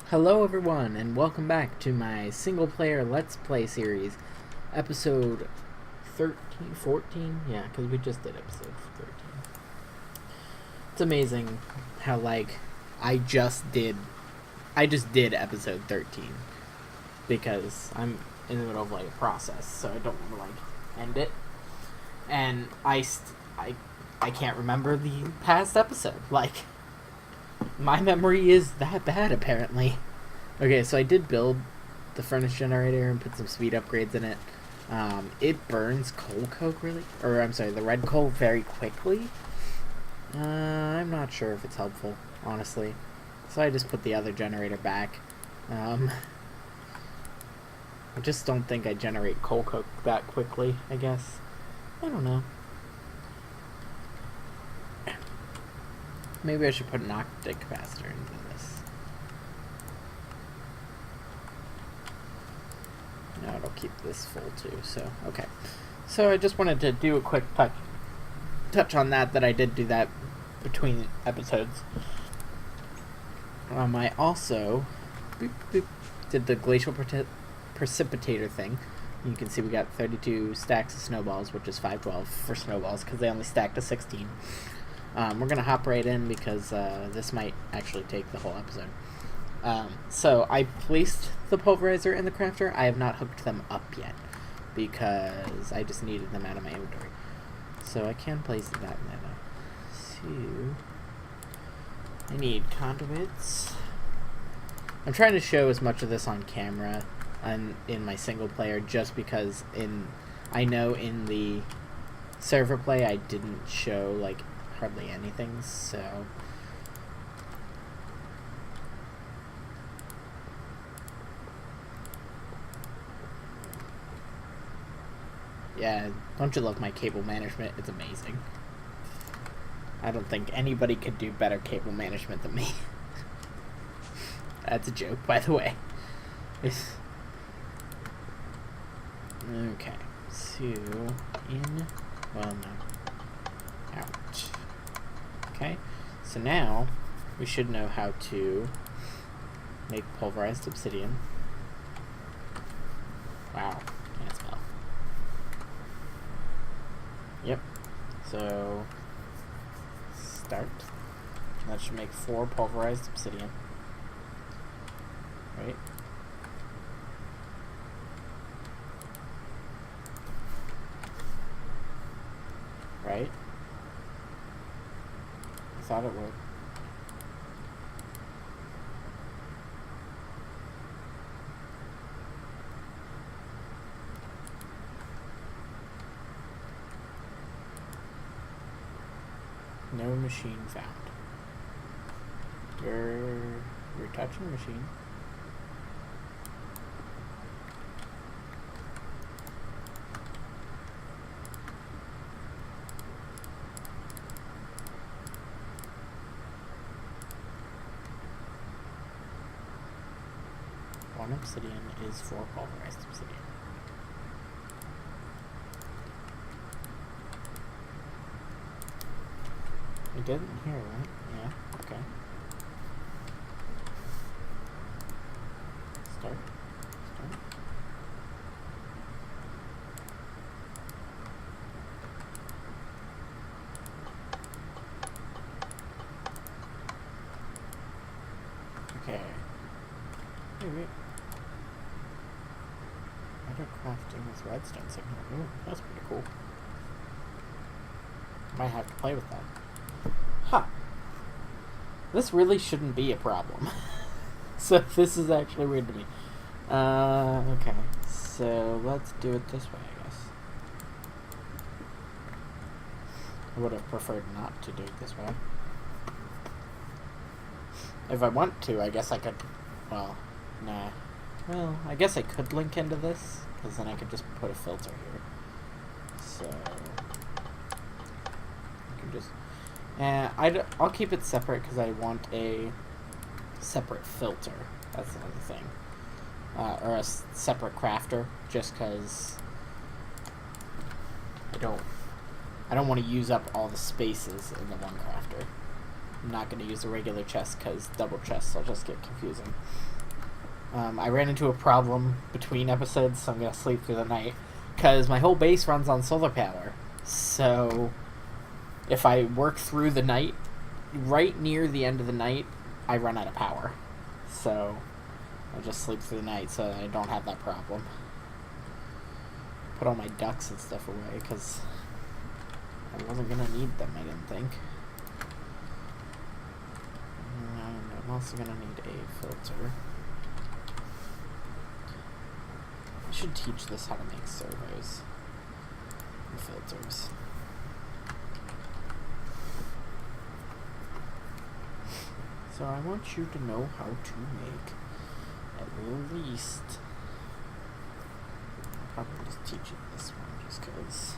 Hello everyone, and welcome back to my single-player Let's Play series, episode 13, 14? Yeah, because we just did episode 13. It's amazing how, I just did episode 13, because I'm in the middle of, a process, so I don't want to, end it, and I can't remember the past episode, my memory is that bad, apparently. Okay, so I did build the furnace generator and put some speed upgrades in it. It burns coal coke the red coal very quickly. I'm not sure if it's helpful, honestly. So I just put the other generator back. I just don't think I generate coal coke that quickly, I guess. I don't know. Maybe I should put an octet capacitor into this. No, it'll keep this full too, so, okay. So I just wanted to do a quick touch on that I did do that between episodes. I also did the glacial precipitator thing. You can see we got 32 stacks of snowballs, which is 512 for snowballs, because they only stack to 16. We're going to hop right in because this might actually take the whole episode. So I placed the pulverizer in the crafter. I have not hooked them up yet because I just needed them out of my inventory. So I can place that in there now. So I need conduits. I'm trying to show as much of this on camera and in my single player just because I know in the server play I didn't show hardly anything, so yeah, don't you love my cable management? It's amazing. I don't think anybody could do better cable management than me. That's a joke, by the way. Okay, so well, no. Out. Okay, so now we should know how to make pulverized obsidian. Wow, can't spell. Yep, so start. That should make 4 pulverized obsidian. Right? Right? I thought it would. No machine found. You're touching the machine. One obsidian is 4 pulverized obsidian. You didn't hear, right? Yeah, okay. Start. Okay. Wait. Better crafting with redstone signal. Ooh, that's pretty cool. Might have to play with that. Huh. This really shouldn't be a problem. So this is actually weird to me. Okay. So let's do it this way, I guess. I would have preferred not to do it this way. If I want to, I guess I could... Well, nah. Well, I guess I could link into this, because then I could just put a filter here. So... I can just... I'll keep it separate because I want a separate filter. That's another thing. Or a separate crafter, just because I don't want to use up all the spaces in the one crafter. I'm not going to use a regular chest because double chests will just get confusing. I ran into a problem between episodes, so I'm going to sleep through the night. Because my whole base runs on solar power. So if I work through the night, right near the end of the night, I run out of power. So I'll just sleep through the night so I don't have that problem. Put all my ducks and stuff away because I wasn't going to need them, I didn't think. And I'm also going to need a filter. I should teach this how to make servos and filters. So I want you to know how to make at least... I'll probably just teach you this one just because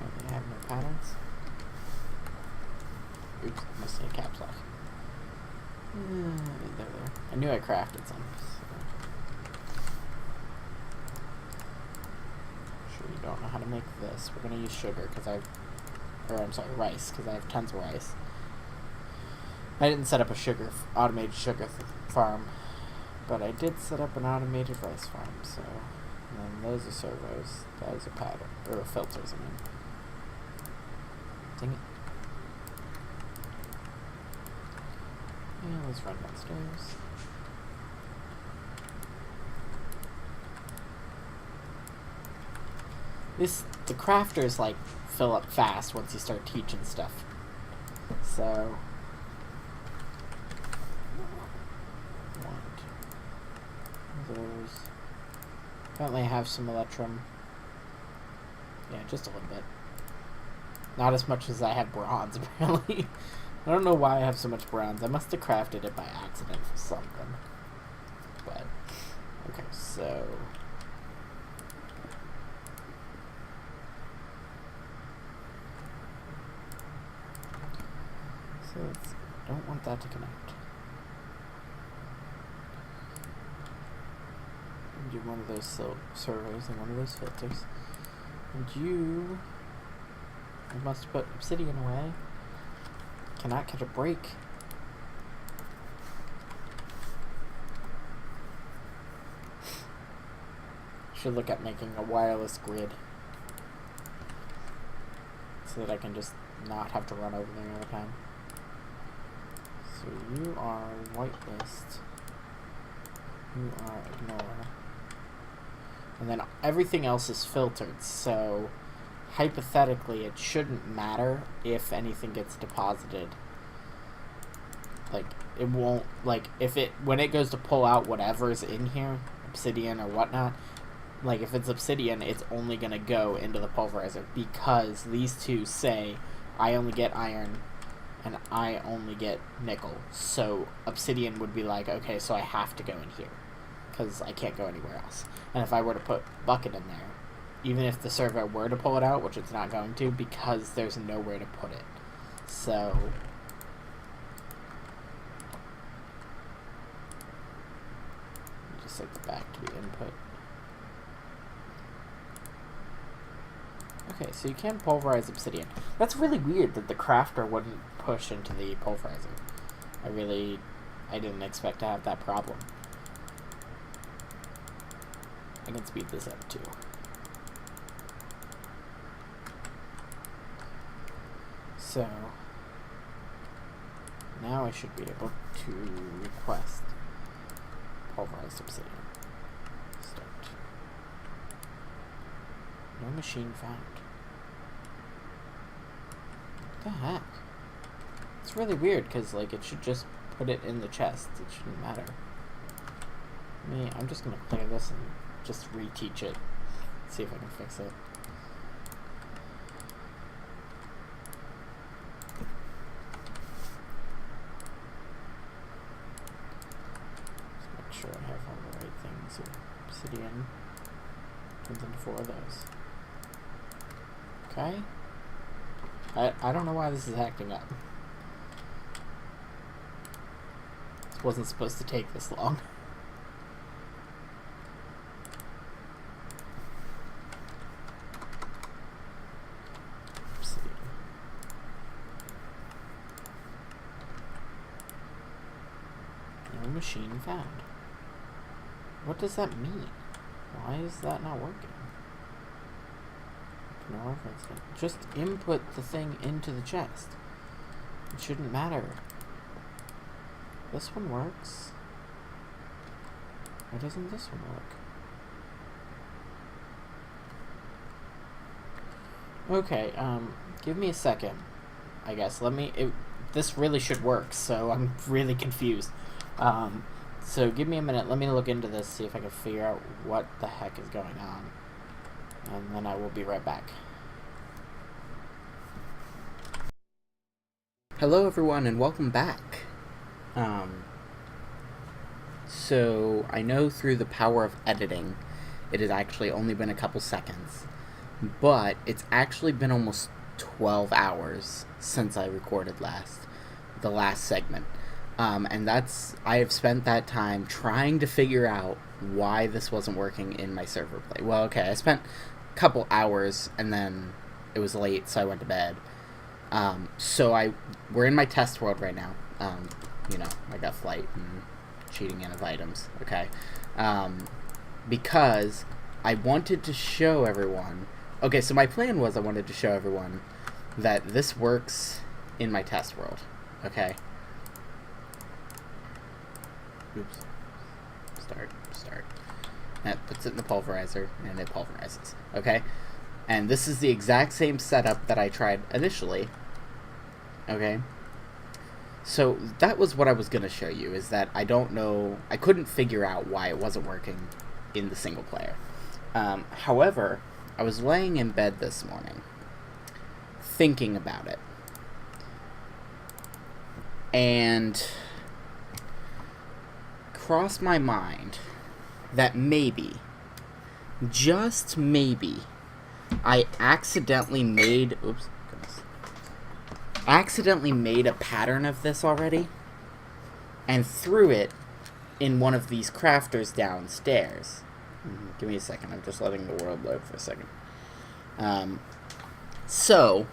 I have no patterns. Oops, I'm missing a caps lock. There. I knew I crafted some. So. Sure you don't know how to make this. We're gonna use sugar because rice, because I have tons of rice. I didn't set up a automated sugar farm, but I did set up an automated rice farm, so... And then those are servos. Those are pattern, or filters, I mean. Dang it. Yeah, let's run downstairs. The crafters, like, fill up fast once you start teaching stuff. So... Those. Apparently I have some electrum. Yeah, just a little bit. Not as much as I have bronze, apparently. I don't know why I have so much bronze. I must have crafted it by accident for something. But, okay, so... don't want that to connect. Do one of those servos and one of those filters. And I must put obsidian away. Cannot catch a break. Should look at making a wireless grid so that I can not have to run over there all the time. So you are whitelist. You are ignore. And then everything else is filtered, so hypothetically it shouldn't matter if anything gets deposited. Like, it won't, like, when it goes to pull out whatever's in here, obsidian or whatnot, like, if it's obsidian, it's only going to go into the pulverizer, because these two say, I only get iron, and I only get nickel. So obsidian would be like, okay, so I have to go in here, because I can't go anywhere else. And if I were to put bucket in there, even if the servo were to pull it out, which it's not going to, because there's nowhere to put it. So... just set the back to be input. Okay, so you can pulverize obsidian. That's really weird that the crafter wouldn't push into the pulverizer. I didn't expect to have that problem. I can speed this up too. So, now I should be able to request pulverized obsidian. Start. No machine found. What the heck? It's really weird because, like, it should just put it in the chest. It shouldn't matter. I'm just gonna clear this and just reteach it. See if I can fix it. Just make sure I have all the right things here. Obsidian turns into 4 of those. Okay. I don't know why this is acting up. This wasn't supposed to take this long. Killing machine found. What does that mean? Why is that not working? No, just input the thing into the chest. It shouldn't matter. This one works. Why doesn't this one work? Okay, give me a second. I guess. This really should work, so I'm really confused. So give me a minute. Let me look into this, see if I can figure out what the heck is going on. And then I will be right back. Hello everyone and welcome back. So I know through the power of editing, it has actually only been a couple seconds, but it's actually been almost 12 hours since I recorded the last segment. And I have spent that time trying to figure out why this wasn't working in my server play. Well, okay, I spent a couple hours and then it was late, so I went to bed. We're in my test world right now. I got flight and cheating in of items, okay? Because I wanted to show everyone. Okay, so my plan was I wanted to show everyone that this works in my test world, okay? Oops. Start. That puts it in the pulverizer, and it pulverizes, okay? And this is the exact same setup that I tried initially, okay? So that was what I was going to show you, is that I couldn't figure out why it wasn't working in the single player. However, I was laying in bed this morning, thinking about it, and crossed my mind that maybe, just maybe, I accidentally made a pattern of this already and threw it in one of these crafters downstairs. Give me a second, I'm just letting the world load for a second. So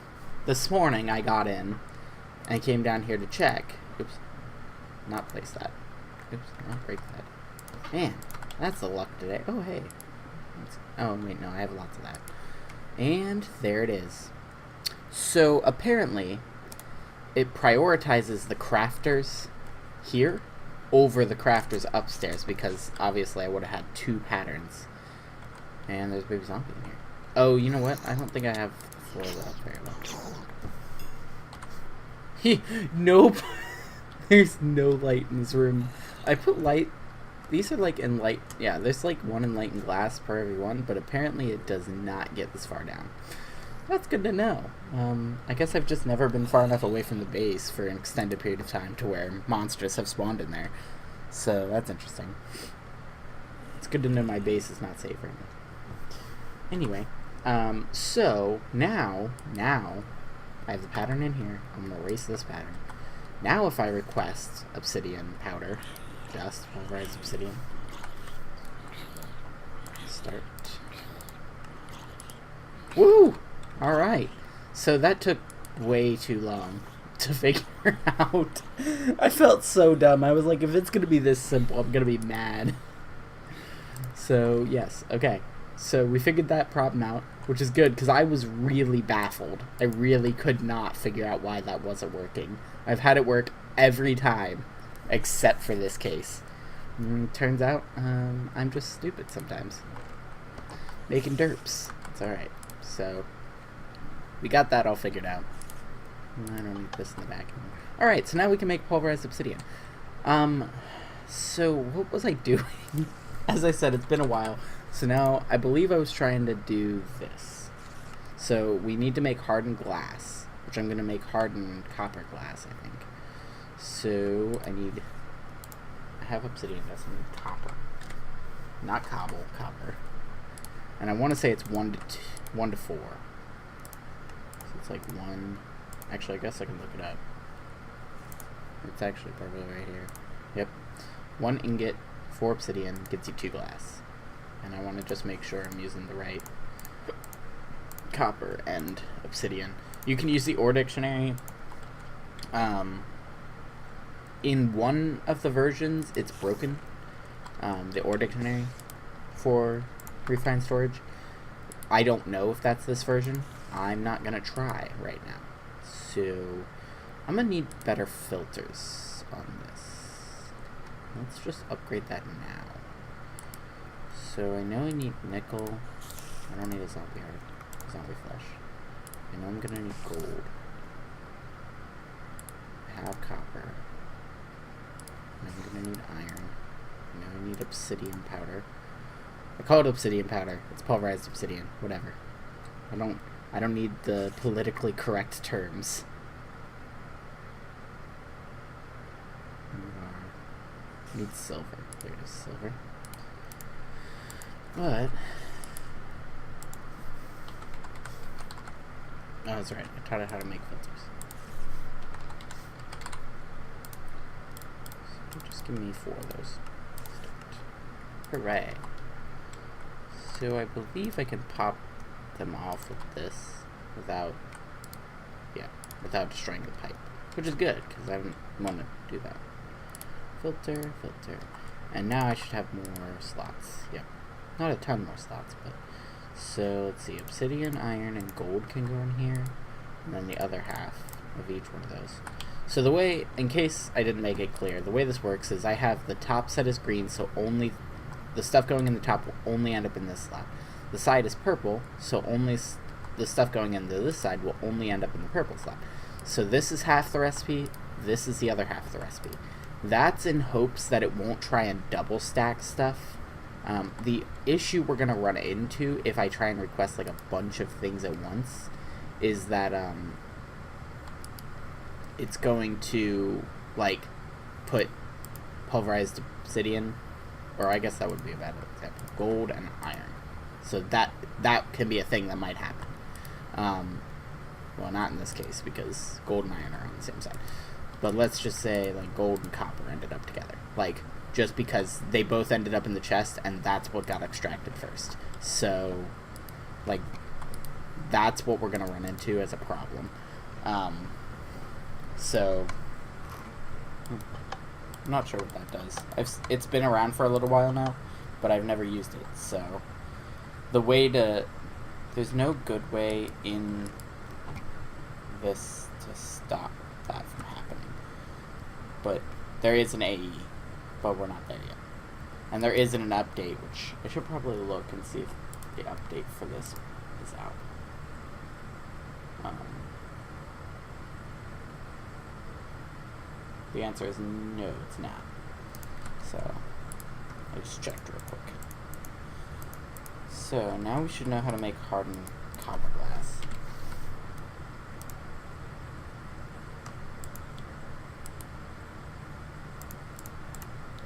this morning I got in and came down here to check. Oops, not place that. Oops, not break that. Man, that's the luck today. Oh, hey. Oh, wait, no, I have lots of that. And there it is. So apparently it prioritizes the crafters here over the crafters upstairs, because obviously I would have had two patterns. And there's a baby zombie in here. Oh, you know what? I don't think I have the floor lit up very well. Nope. There's no light in this room. I put light. These are like in light. Yeah, there's like one in light and glass per every one, but apparently it does not get this far down. That's good to know. I guess I've just never been far enough away from the base for an extended period of time to where monsters have spawned in there. So that's interesting. It's good to know my base is not safe right now. Anyway, so now I have the pattern in here. I'm going to erase this pattern. Now if I request obsidian powder, just pulverized obsidian, start. Woo! Alright, so that took way too long to figure out. I felt so dumb. I was like, if it's going to be this simple, I'm going to be mad. So, yes, okay. So we figured that problem out, which is good, because I was really baffled. I really could not figure out why that wasn't working. I've had it work every time, except for this case. Turns out, I'm just stupid sometimes. Making derps. It's alright. So we got that all figured out. I don't need this in the back anymore. Alright, so now we can make pulverized obsidian. So what was I doing? As I said, it's been a while. So now I believe I was trying to do this. So we need to make hardened glass, which I'm going to make hardened copper glass, I think. So I have obsidian, that's in copper. Not cobble, copper. And I want to say it's 1 to 4. So it's like 1. Actually, I guess I can look it up. It's actually probably right here. Yep. 1 ingot, 4 obsidian gets you 2 glass. And I want to just make sure I'm using the right copper and obsidian. You can use the ore dictionary. in one of the versions, it's broken. The ore dictionary for refined storage. I don't know if that's this version. I'm not gonna try right now. So I'm gonna need better filters on this. Let's just upgrade that now. So I know I need nickel. I don't need a zombie flesh. I know I'm gonna need gold. I have copper. I'm gonna need iron. I know I need obsidian powder. I call it obsidian powder. It's pulverized obsidian. Whatever. I don't need the politically correct terms. I need silver. There it is, silver. But oh, that's right. I taught it how to make filters. So just give me 4 of those. Hooray. So I believe I can pop them off with this without destroying the pipe, which is good because I didn't want to do that. Filter. And now I should have more slots. Yep. Not a ton more slots, but so let's see, obsidian, iron, and gold can go in here, and then the other half of each one of those. So the way, in case I didn't make it clear, the way this works is I have the top set is green, so only the stuff going in the top will only end up in this slot. The side is purple, so only the stuff going into this side will only end up in the purple slot. So this is half the recipe, this is the other half of the recipe. That's in hopes that it won't try and double stack stuff. The issue we're going to run into if I try and request like a bunch of things at once is that it's going to like put pulverized obsidian, or I guess that would be a bad example, gold and iron. So that can be a thing that might happen. Well, not in this case because gold and iron are on the same side. But let's just say like gold and copper ended up together. Like just because they both ended up in the chest and that's what got extracted first. So like that's what we're going to run into as a problem. So I'm not sure what that does. It's been around for a little while now, but I've never used it. So there's no good way in this to stop that from happening. But there is an AE, but we're not there yet. And there isn't an update, which I should probably look and see if the update for this is out. The answer is no, it's not. So I just checked real quick. So now we should know how to make hardened copper glass.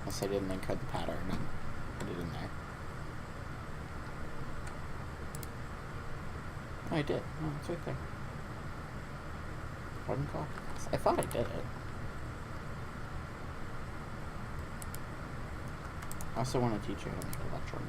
Unless I didn't encode the pattern and put it in there. Oh, I did. No, it's right there. Hardened copper glass. I thought I did it. I also want to teach you how to make electrum.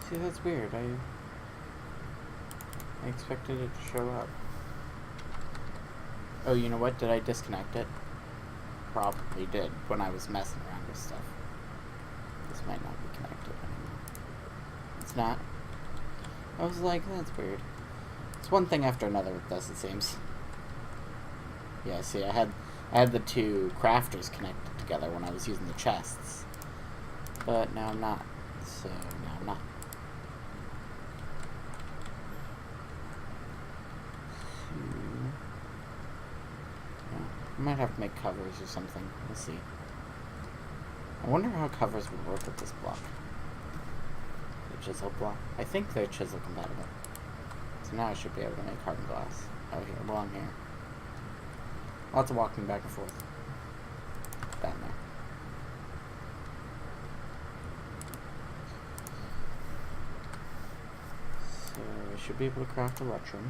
See, that's weird. I expected it to show up. Oh, you know what? Did I disconnect it? Probably did when I was messing around with stuff. This might not be connected anymore. It's not. I was like, that's weird. It's one thing after another with this, it seems. Yeah, see, I had the two crafters connected together when I was using the chests. But now I'm not. So now I'm not. I might have to make covers or something. We'll see. I wonder how covers would work with this block. The chisel block. I think they're chisel compatible. So now I should be able to make carbon glass out here, along here. Lots of walking back and forth. Down there. So I should be able to craft a Electrum.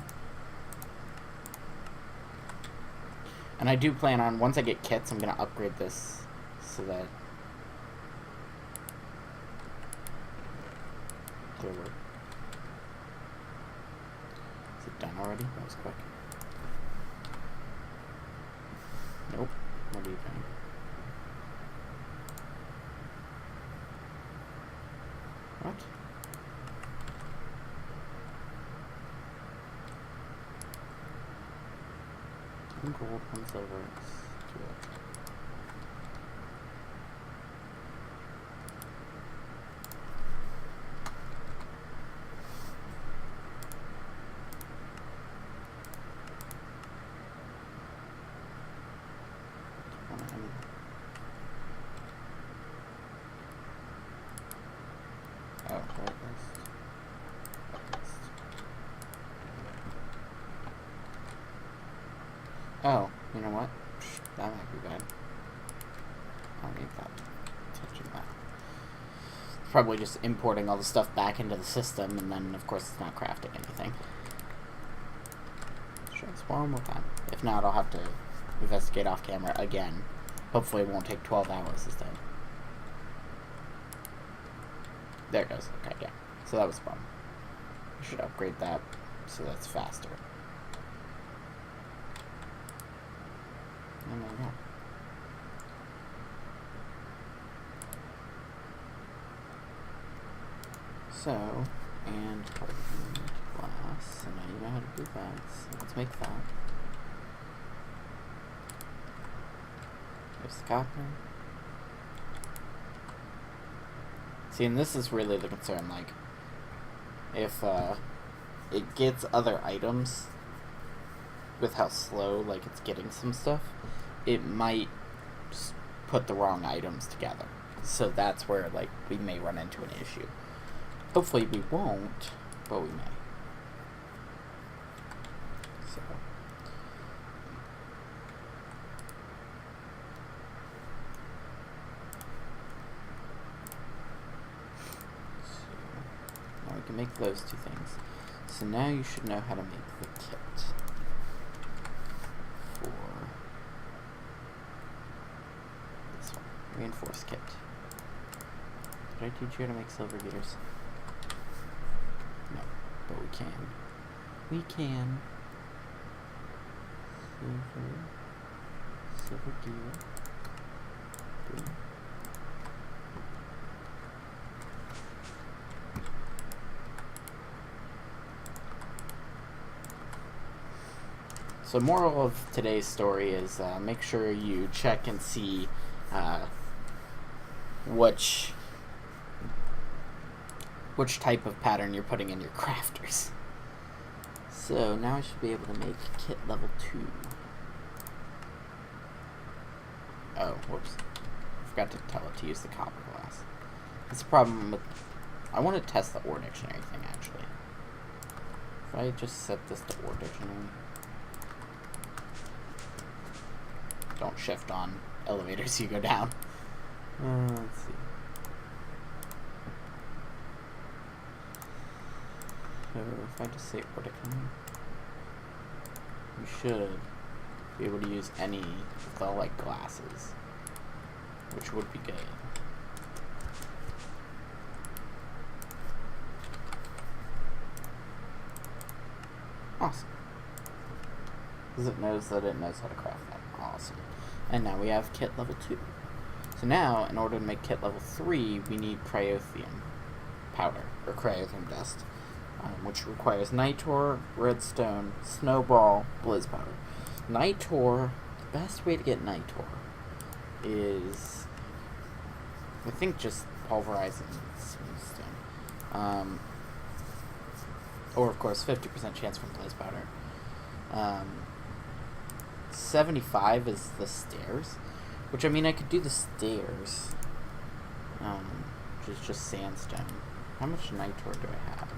And I do plan on, once I get kits, I'm going to upgrade this so that it'll work. Is it done already? That was quick. Nope. What are you doing? What? One gold, one silver, two electric. Oh, right list. Oh, you know what? That might be bad. I don't need that. Touching that. Probably just importing all the stuff back into the system, and then, of course, it's not crafting anything. Let's try this one more time. If not, I'll have to investigate off camera again. Hopefully, it won't take 12 hours this time. There it goes. Okay, yeah. So that was the problem. I should upgrade that so that's faster. And there we go. So, and carbon glass. So now you know how to do that. So let's make that. There's the copper. See, and this is really the concern, like, if, it gets other items with how slow, like, it's getting some stuff, it might put the wrong items together. So that's where, like, we may run into an issue. Hopefully we won't, but we may. So. Now we can make those two things. So now you should know how to make the kit for this one. Reinforced kit. Did I teach you how to make silver gears? No, but we can. We can. Silver gear. Boom. So moral of today's story is make sure you check and see which type of pattern you're putting in your crafters. So now I should be able to make kit level 2. Oh, whoops. I forgot to tell it to use the copper glass. That's the problem with... I want to test the ore dictionary thing, actually. If I just set this to ore dictionary... Don't shift on elevators, you go down. Let's see. So if I just say ore dictionary, you should be able to use any of the, like, glasses, which would be good. Awesome. Because it knows that it knows how to craft that. Awesome. And now we have kit level 2. So now, in order to make kit level 3, we need cryothium powder, or cryothium dust, which requires nitor, redstone, snowball, blizz powder. Nitor, the best way to get nitor is, I think, just pulverizing smooth stone. Or, of course, 50% chance from blizz powder. 75 is the stairs. Which, I mean, I could do the stairs. Which is just sandstone. How much nitor do I have?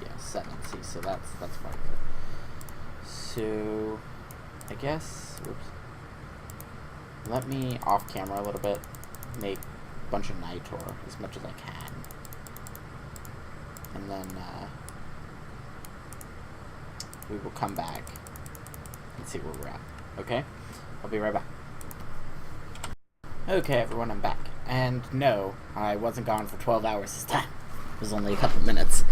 Yeah, 7. See, so that's part of it. So, I guess, oops. Let me, off camera a little bit, make a bunch of nitor, as much as I can. And then, we will come back and see where we're at. Okay? I'll be right back. Okay, everyone, I'm back. And no, I wasn't gone for 12 hours this time. It was only a couple minutes.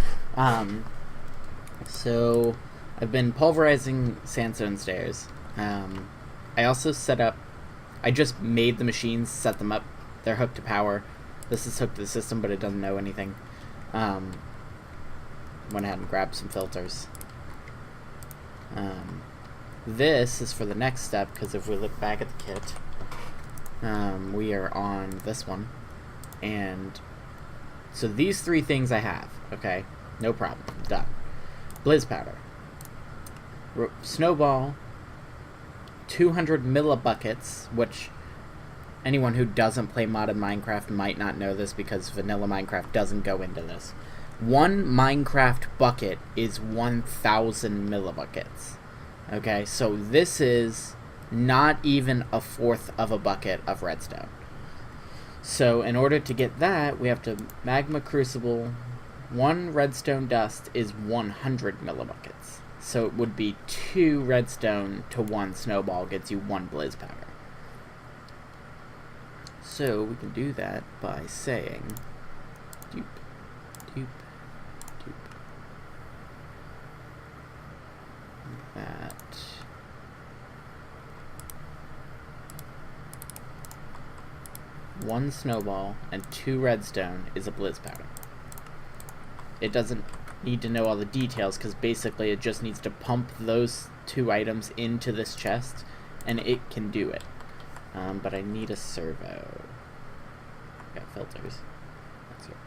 So, I've been pulverizing sandstone stairs. I also set up... I just made the machines, set them up. They're hooked to power. This is hooked to the system, but it doesn't know anything. Went ahead and grabbed some filters. This is for the next step, because if we look back at the kit... we are on this one, and so these 3 things I have, okay, no problem, done. Blizz powder, snowball, 200 millibuckets, which anyone who doesn't play modded Minecraft might not know this because vanilla Minecraft doesn't go into this. 1 Minecraft bucket is 1,000 millibuckets, okay, so this is not even a 1/4 of a bucket of redstone. So in order to get that, we have to magma crucible. 1 redstone dust is 100 millibuckets. So it would be 2 redstone to 1 snowball gets you 1 blizz powder. So we can do that by saying doop, doop, doop. That. One snowball and 2 redstone is a blizz powder. It doesn't need to know all the details because basically it just needs to pump those 2 items into this chest and it can do it. But I need a servo. Got filters. That's it.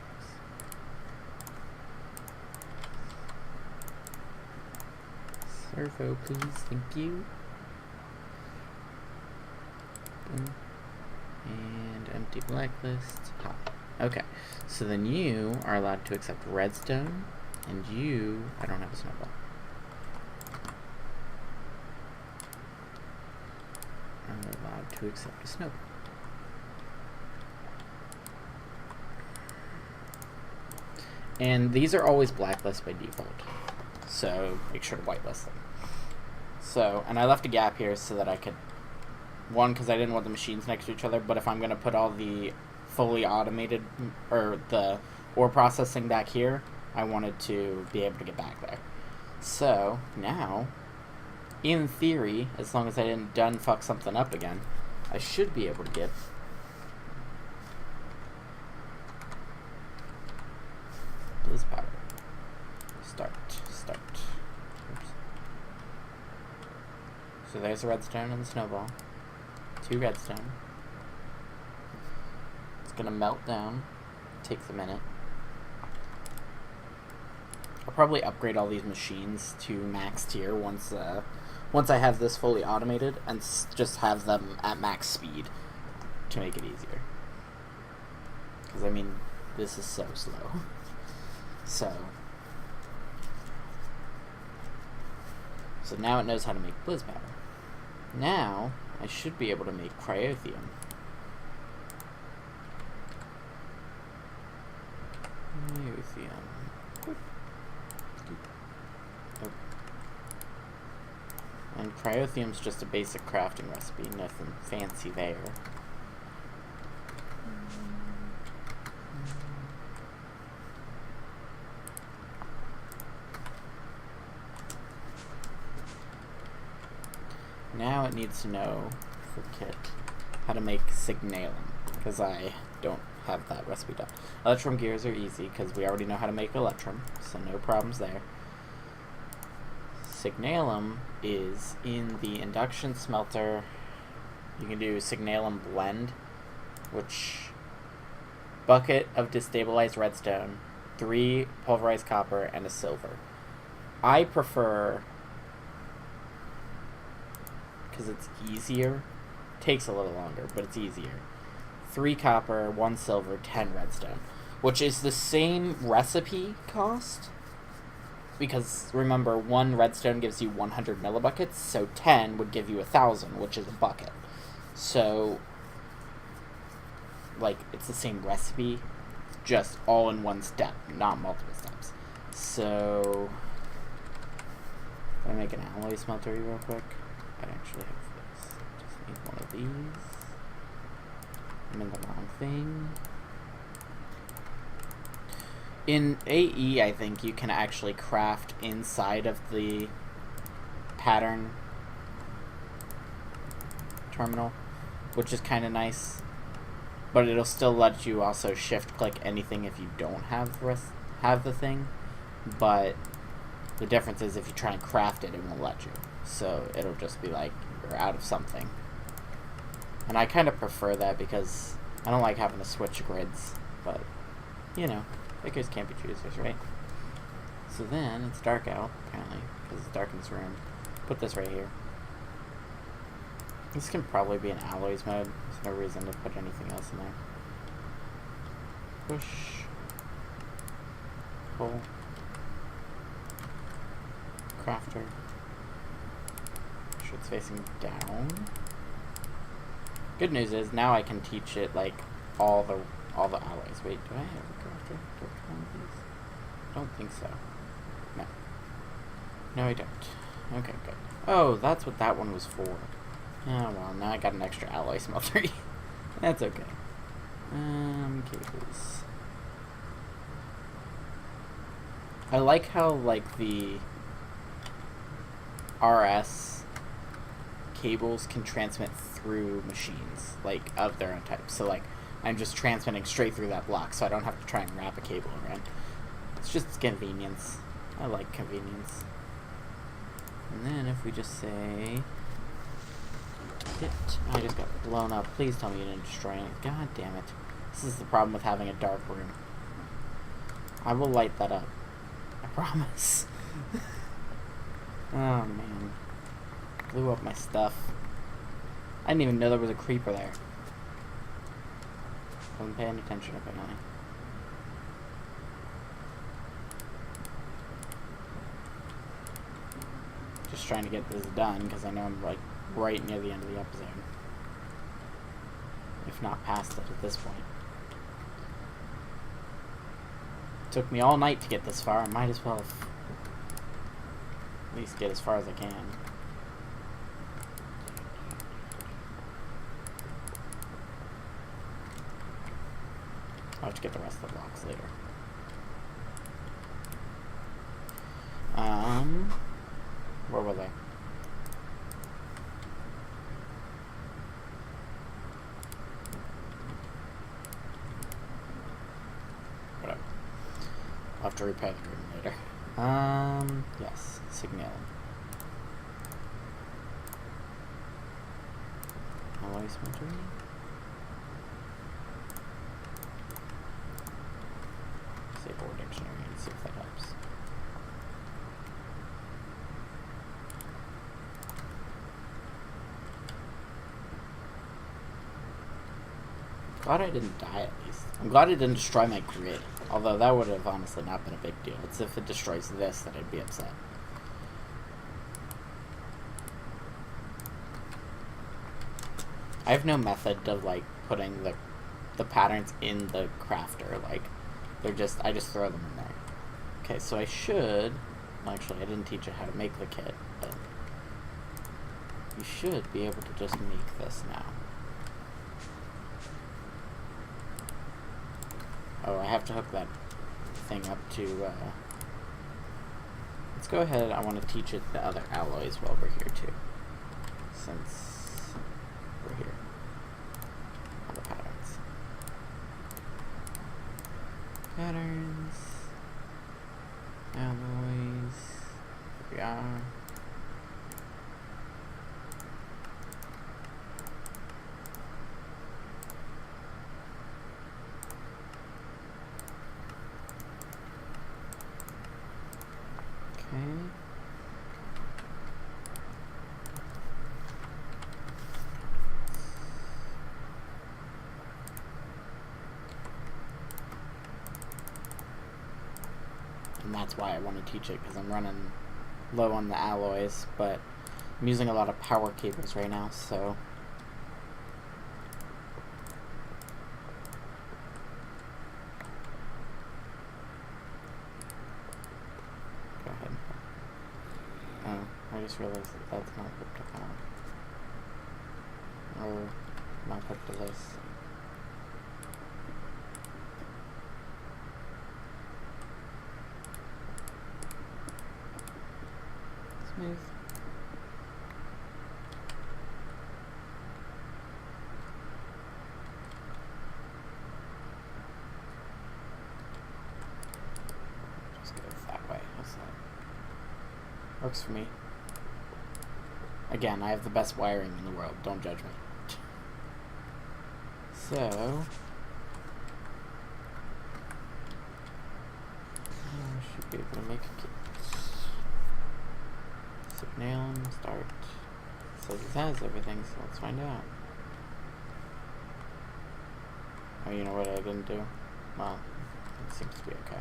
Servo, please. Thank you. Boom. And empty blacklist. Hi. Okay, so then you are allowed to accept redstone, and you... I don't have a snowball. I'm allowed to accept a snowball. And these are always blacklist by default, so make sure to whitelist them. So, and I left a gap here so that I could... One, because I didn't want the machines next to each other, but if I'm going to put all the fully automated, or the ore processing back here, I wanted to be able to get back there. So, now, in theory, as long as I didn't done fuck something up again, I should be able to get blizz powder. Start. Oops. So there's the redstone and the snowball. 2 redstone. It's gonna melt down. Takes a minute. I'll probably upgrade all these machines to max tier once I have this fully automated and just have them at max speed to make it easier. Because I mean, this is so slow. So now it knows how to make blizz powder. Now I should be able to make cryothium. Oh. And cryothium's just a basic crafting recipe, nothing fancy there. Now it needs to know, for kit, how to make signalum, because I don't have that recipe done. Electrum gears are easy, because we already know how to make electrum, so no problems there. Signalum is in the induction smelter. You can do signalum blend, which bucket of destabilized redstone, 3 pulverized copper, and a silver. I prefer because it's easier. Takes a little longer, but it's easier. 3 copper, 1 silver, 10 redstone, which is the same recipe cost. Because remember, 1 redstone gives you 100 millibuckets, so 10 would give you 1,000, which is a bucket. So, like, it's the same recipe, just all in one step, not multiple steps. So, if I make an alloy smelter real quick, I actually have this. Just need one of these. I'm in the wrong thing. In AE, I think you can actually craft inside of the pattern terminal, which is kind of nice. But it'll still let you also shift-click anything if you don't have the thing. But the difference is if you try and craft it, it won't let you. So it'll just be like you're out of something. And I kind of prefer that because I don't like having to switch grids. But, you know, pickers can't be choosers, right? So then it's dark out, apparently, because it's dark in this room. Put this right here. This can probably be an alloys mode. There's no reason to put anything else in there. Push. Pull. Crafter. Sure it's facing down. Good news is now I can teach it like all the alloys. Wait, do I have a crafter? Do I have one of these? Don't think so. No. No, I don't. Okay, good. Oh, that's what that one was for. Oh well, now I got an extra alloy smelter. That's okay. Cables. I like how, like, the RS cables can transmit through machines, like, of their own type. So, like, I'm just transmitting straight through that block, so I don't have to try and wrap a cable around. It's just convenience. I like convenience. And then if we just say... hit. I just got blown up. Please tell me you didn't destroy it. God damn it. This is the problem with having a dark room. I will light that up. I promise. Oh, man. Blew up my stuff. I didn't even know there was a creeper there. Wasn't paying attention apparently. Just trying to get this done because I know I'm like right near the end of the episode. If not past it at this point. Took me all night to get this far. I might as well have at least get as far as I can. I'll have to get the rest of the blocks later. Where was I? Whatever. I'll have to repair the room later. Yes, signal. Alloy smelter. Save word dictionary and see if that helps. Glad I didn't die at least. I'm glad it didn't destroy my grid. Although that would have honestly not been a big deal. It's if it destroys this that I'd be upset. I have no method of like putting the patterns in the crafter. Like they're just I just throw them in there. Okay, so I should actually I didn't teach you how to make the kit, but you should be able to just make this now. Oh, I have to hook that thing up to, let's go ahead, I want to teach it the other alloys while we're here too. Since we're here. All the patterns. Patterns. Alloys. Here we are. that's why I want to teach it, because I'm running low on the alloys, but I'm using a lot of power cables right now, so... Go ahead. Oh, I just realized that that's not hooked to power. Or not hooked to this. Smooth. Just go that way. How's that? Works for me. Again, I have the best wiring in the world. Don't judge me. So... I should be able to make a kit. Signal and start. Says it has everything, so let's find out. Oh, you know what I didn't do? Well, it seems to be okay.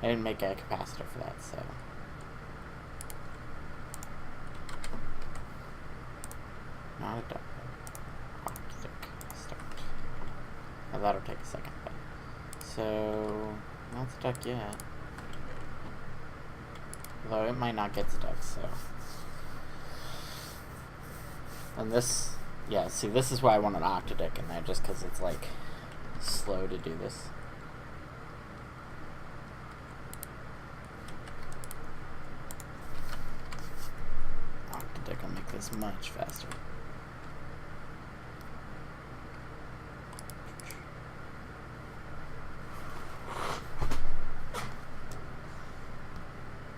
I didn't make a capacitor for that, so... Not a duck. Optic. Start. Now that'll take a second, but... So... Not stuck yet. Although it might not get stuck, so... And this... Yeah, see, this is why I want an octadick in there, just because it's, like, slow to do this. Octadick will make this much faster.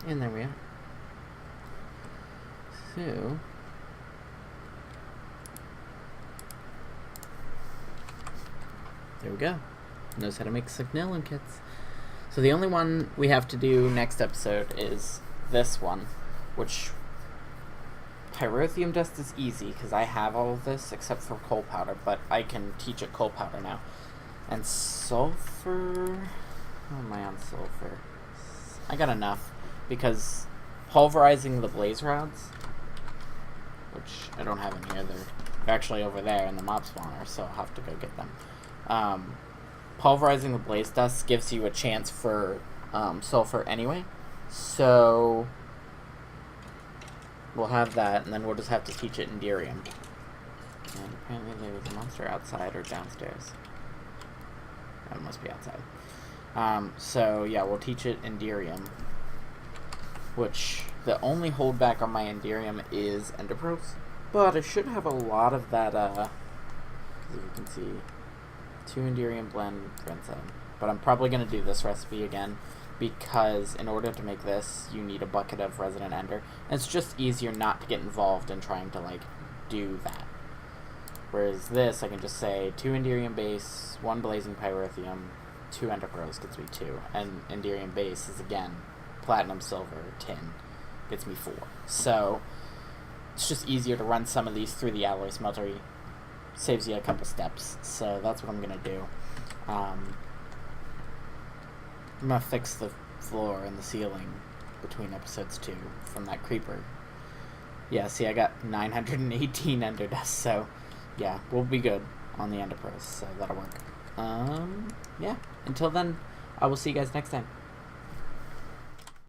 And there we are. So... There we go. Knows how to make signalum kits. So the only one we have to do next episode is this one, which pyrotheum dust is easy because I have all of this except for coal powder, but I can teach it coal powder now. And sulfur... How am I on sulfur? I got enough because pulverizing the blaze rods, which I don't have in here, they're actually over there in the mob spawner, so I'll have to go get them. Pulverizing the blaze dust gives you a chance for sulfur anyway, so we'll have that, and then we'll just have to teach it in Enderium. And apparently there was a monster outside or downstairs. That must be outside. So yeah, we'll teach it in Enderium, which the only holdback on my Enderium is Enderpearls, but I should have a lot of that, as you can see. 2 Enderium blend Brimstone. But I'm probably going to do this recipe again because in order to make this, you need a bucket of Resident Ender. And it's just easier not to get involved in trying to, like, do that. Whereas this, I can just say 2 Enderium base, 1 Blazing Pyrotheum, 2 Ender Pearls gets me 2. And Enderium base is, again, Platinum, Silver, Tin. Gets me 4. So, it's just easier to run some of these through the alloy smeltery. Saves you a couple steps, so that's what I'm gonna do. I'm gonna fix the floor and the ceiling between episodes 2 from that creeper. Yeah, see, I got 918 ender dust, so yeah, we'll be good on the ender pearls, so that'll work. Yeah, until then, I will see you guys next time.